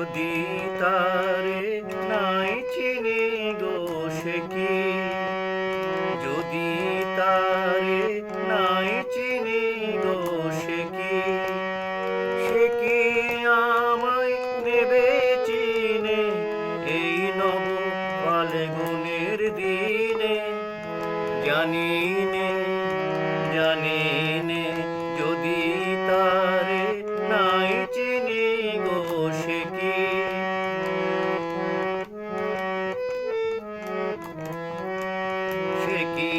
যদি তারে নাই চিনি গো সে কি, যদি তারে নাই চিনি গো সে কি, সে কি আমায় নেবে চিনে এই নব ফাল্গুনের দিনে। জানি নে জানি নে যদি তারে নাই চিনি গো সে কি। সে কি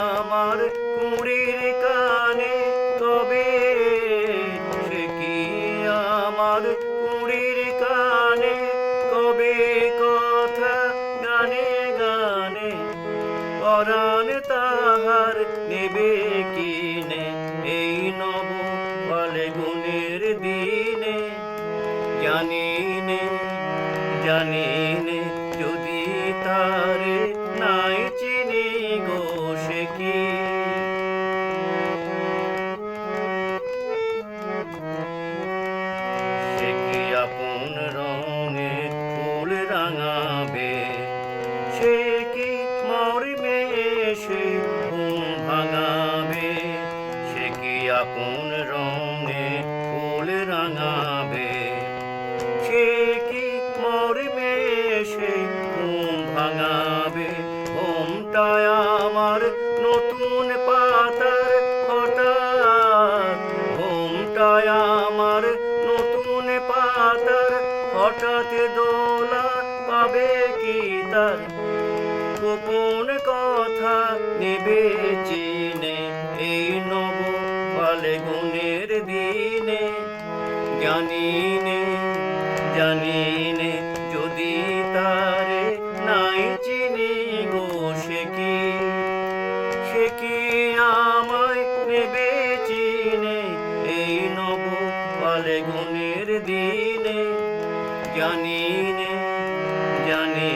আমার কুড়ির কানে কবে, সে কি আমার কুড়ির কানে কবে কথা গানে গানে, পরাণ তাহার নেবে কিনে এই নব ফাল্গুনের দিনে। জানি নে জানি নে যদি তারে নাই চিনি গো সে কি। সে কি আপন রঙে ফুল রাঙাবে, সে কি মর্মে সে ঘুম ভাঙাবে। সে কি আপন রঙে ফুল রাঙাবে, সে কি মর্মে সে ঘুম ভাঙাবে। ঘুমটায় আমার নতুন পাতার হঠাৎ, ঘুমটায় আমার নতুন পাতার হঠাৎ দোলা পাবে কি তার। গোপন কথা নেবে চিনে এই নব ফাল্গুনের দিনে। জানি নে জানি নে যদি তারে নাই চিনি গো সে কি, সে কি আমায় নেবে চিনে এই নব ফাল্গুনের দিনে। জানি নে জানি